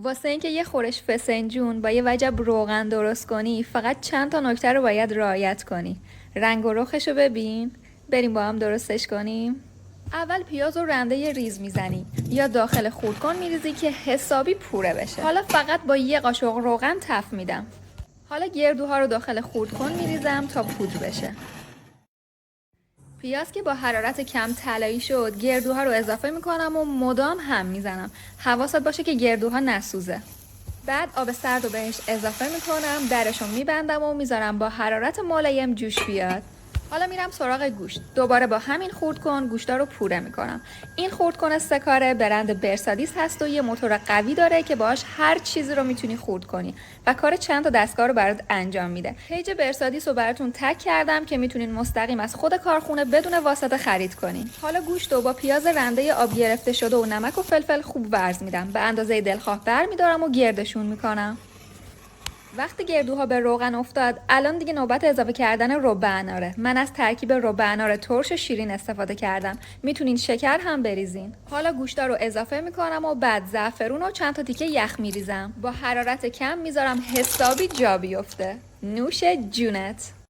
واسه اینکه یه خورش فسنجون با یه وجب روغن درست کنی فقط چند تا نکته رو باید رعایت کنی. رنگ و رخشو ببین. بریم با هم درستش کنیم. اول پیاز و رنده ریز میزنی یا داخل خورد میریزی که حسابی پوره بشه. حالا فقط با یه قاشق روغن تف میدم. حالا گردوها رو داخل خورد میریزم تا پودر بشه. پیاز که با حرارت کم طلایی شد، گردوها رو اضافه میکنم و مدام هم میزنم. حواست باشه که گردوها نسوزه. بعد آب سرد رو بهش اضافه میکنم، درشو میبندم و میذارم با حرارت ملایم جوش بیاد. حالا میرم سراغ گوشت. دوباره با همین خردکن گوشتا رو پوره میکنم. این خردکن سکاره برند برسادیس هست و یه موتور قوی داره که باهاش هر چیزی رو میتونی خرد کنی و کار چند تا دستگاه رو برات انجام میده. پیج برسادیس رو براتون تگ کردم که میتونین مستقیم از خود کارخونه بدون واسطه خرید کنین. حالا گوشت رو با پیاز رنده آب گرفته شده و نمک و فلفل خوب ورز میدم. به اندازه دلخواه برمیدارم و گردشون میکنم. وقتی گردوها به روغن افتاد، الان دیگه نوبت اضافه کردن رب اناره. من از ترکیب رب انار ترش و شیرین استفاده کردم. میتونین شکر هم بریزین. حالا گوشتا رو اضافه میکنم و بعد زعفرون و چند تا تیکه یخ میریزم. با حرارت کم میذارم حسابی جا بیفته. نوش جونت.